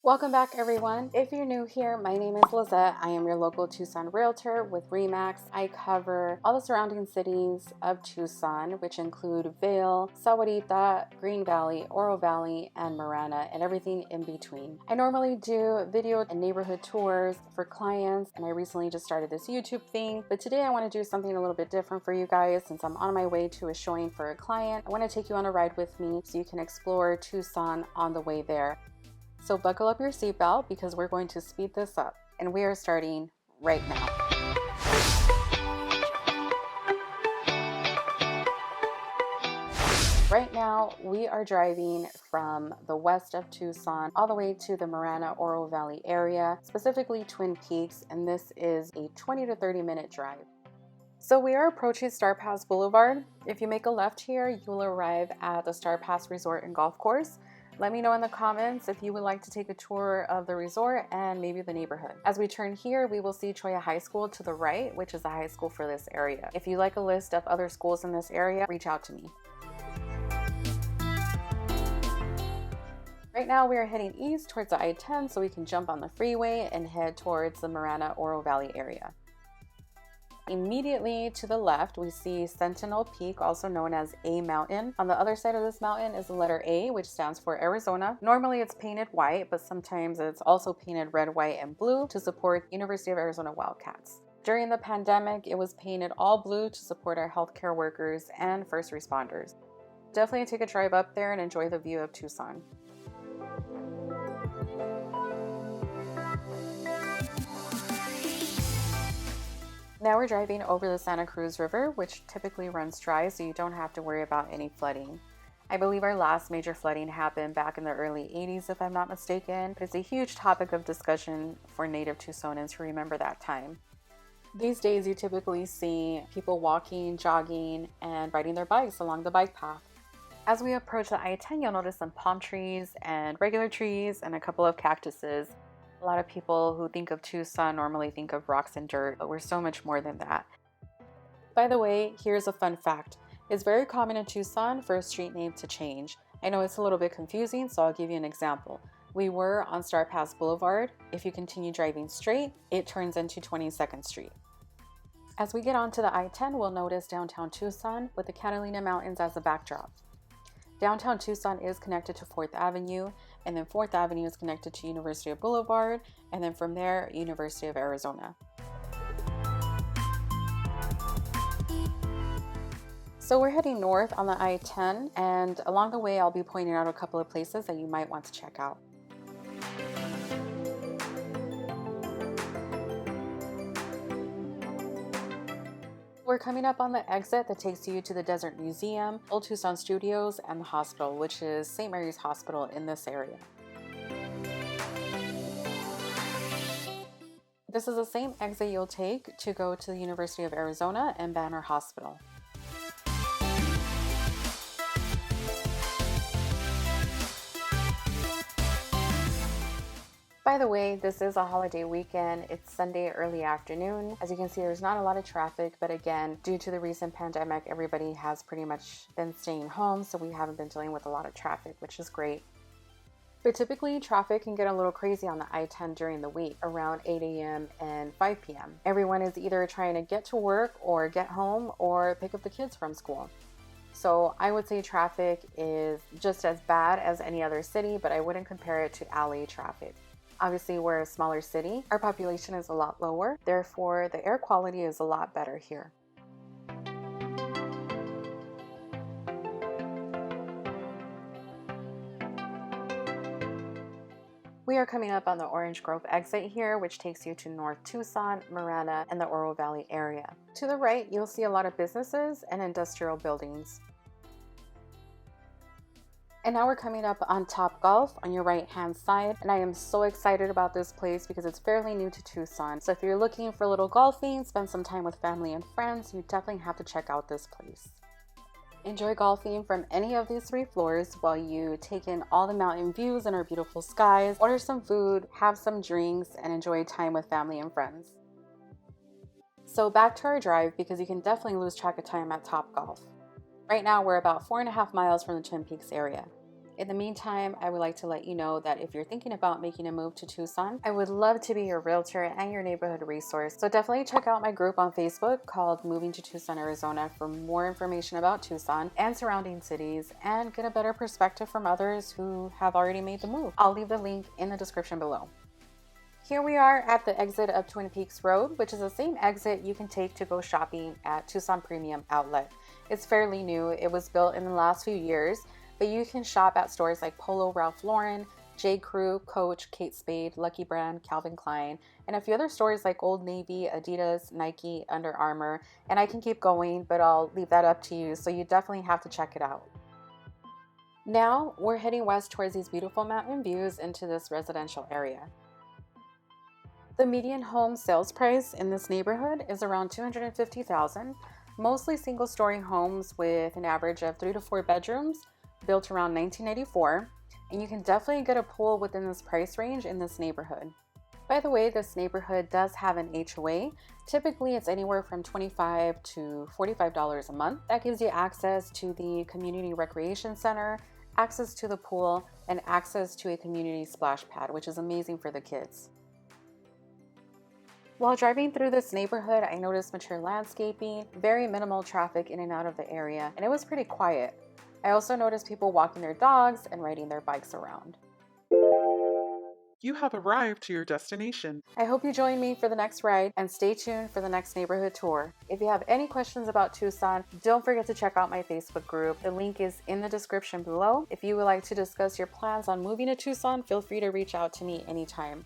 Welcome back, everyone. If you're new here, my name is Lizette. I am your local Tucson realtor with RE/MAX. I cover all the surrounding cities of Tucson, which include Vail, Sahuarita, Green Valley, Oro Valley, and Marana, and everything in between. I normally do video and neighborhood tours for clients, and I recently just started this YouTube thing, but today I want to do something a little bit different for you guys. Since I'm on my way to a showing for a client, I want to take you on a ride with me so you can explore Tucson on the way there. So buckle up your seatbelt because we're going to speed this up, and we are starting right now. Right now, we are driving from the west of Tucson all the way to the Marana Oro Valley area, specifically Twin Peaks, and this is a 20 to 30 minute drive. So we are approaching Starr Pass Boulevard. If you make a left here, you will arrive at the Starr Pass Resort and Golf Course. Let me know in the comments if you would like to take a tour of the resort and maybe the neighborhood. As we turn here, we will see Cholla High School to the right, which is the high school for this area. If you'd like a list of other schools in this area, reach out to me. Right now we are heading east towards the I-10 so we can jump on the freeway and head towards the Marana Oro Valley area. Immediately to the left, we see Sentinel Peak, also known as A Mountain. On the other side of this mountain is the letter A, which stands for Arizona. Normally it's painted white, but sometimes it's also painted red, white, and blue to support University of Arizona Wildcats. During the pandemic, it was painted all blue to support our healthcare workers and first responders. Definitely take a drive up there and enjoy the view of Tucson. Now we're driving over the Santa Cruz River, which typically runs dry, so you don't have to worry about any flooding. I believe our last major flooding happened back in the early 80s, if I'm not mistaken, but it's a huge topic of discussion for native Tucsonans who remember that time. These days, you typically see people walking, jogging, and riding their bikes along the bike path. As we approach the I-10, you'll notice some palm trees and regular trees and a couple of cactuses. A lot of people who think of Tucson normally think of rocks and dirt, but we're so much more than that. By the way, here's a fun fact. It's very common in Tucson for a street name to change. I know it's a little bit confusing, so I'll give you an example. We were on Starr Pass Boulevard. If you continue driving straight, it turns into 22nd Street. As we get onto the I-10, we'll notice downtown Tucson with the Catalina Mountains as a backdrop. Downtown Tucson is connected to 4th Avenue, and then 4th Avenue is connected to University Boulevard, and then from there, University of Arizona. So we're heading north on the I-10, and along the way, I'll be pointing out a couple of places that you might want to check out. We're coming up on the exit that takes you to the Desert Museum, Old Tucson Studios, and the hospital, which is St. Mary's Hospital in this area. This is the same exit you'll take to go to the University of Arizona and Banner Hospital. By the way, this is a holiday weekend. It's Sunday early afternoon. As you can see, there's not a lot of traffic, but again, due to the recent pandemic, everybody has pretty much been staying home, so we haven't been dealing with a lot of traffic, which is great. But typically, traffic can get a little crazy on the I-10 during the week, around 8 a.m. and 5 p.m. Everyone is either trying to get to work or get home or pick up the kids from school. So I would say traffic is just as bad as any other city, but I wouldn't compare it to LA traffic. Obviously, we're a smaller city. Our population is a lot lower. Therefore, the air quality is a lot better here. We are coming up on the Orange Grove exit here, which takes you to North Tucson, Marana, and the Oro Valley area. To the right, you'll see a lot of businesses and industrial buildings. And now we're coming up on Top Golf on your right hand side, and I am so excited about this place because it's fairly new to Tucson. So if you're looking for a little golfing, spend some time with family and friends, you definitely have to check out this place. Enjoy golfing from any of these 3 floors while you take in all the mountain views and our beautiful skies, order some food, have some drinks, and enjoy time with family and friends. So back to our drive because you can definitely lose track of time at Top Golf. Right now we're about 4.5 miles from the Twin Peaks area. In the meantime, I would like to let you know that if you're thinking about making a move to Tucson, I would love to be your realtor and your neighborhood resource. So definitely check out my group on Facebook called Moving to Tucson, Arizona for more information about Tucson and surrounding cities and get a better perspective from others who have already made the move. I'll leave the link in the description below. Here we are at the exit of Twin Peaks Road, which is the same exit you can take to go shopping at Tucson Premium Outlet. It's fairly new. It was built in the last few years, but you can shop at stores like Polo, Ralph Lauren, J. Crew, Coach, Kate Spade, Lucky Brand, Calvin Klein, and a few other stores like Old Navy, Adidas, Nike, Under Armour, and I can keep going, but I'll leave that up to you, so you definitely have to check it out. Now, we're heading west towards these beautiful mountain views into this residential area. The median home sales price in this neighborhood is around $250,000, mostly single-story homes with an average of 3 to 4 bedrooms, built around 1994, and you can definitely get a pool within this price range in this neighborhood. By the way, this neighborhood does have an HOA. Typically, it's anywhere from $25 to $45 a month. That gives you access to the community recreation center, access to the pool, and access to a community splash pad, which is amazing for the kids. While driving through this neighborhood, I noticed mature landscaping, very minimal traffic in and out of the area, and it was pretty quiet. I also noticed people walking their dogs and riding their bikes around. You have arrived to your destination. I hope you join me for the next ride and stay tuned for the next neighborhood tour. If you have any questions about Tucson, don't forget to check out my Facebook group. The link is in the description below. If you would like to discuss your plans on moving to Tucson, feel free to reach out to me anytime.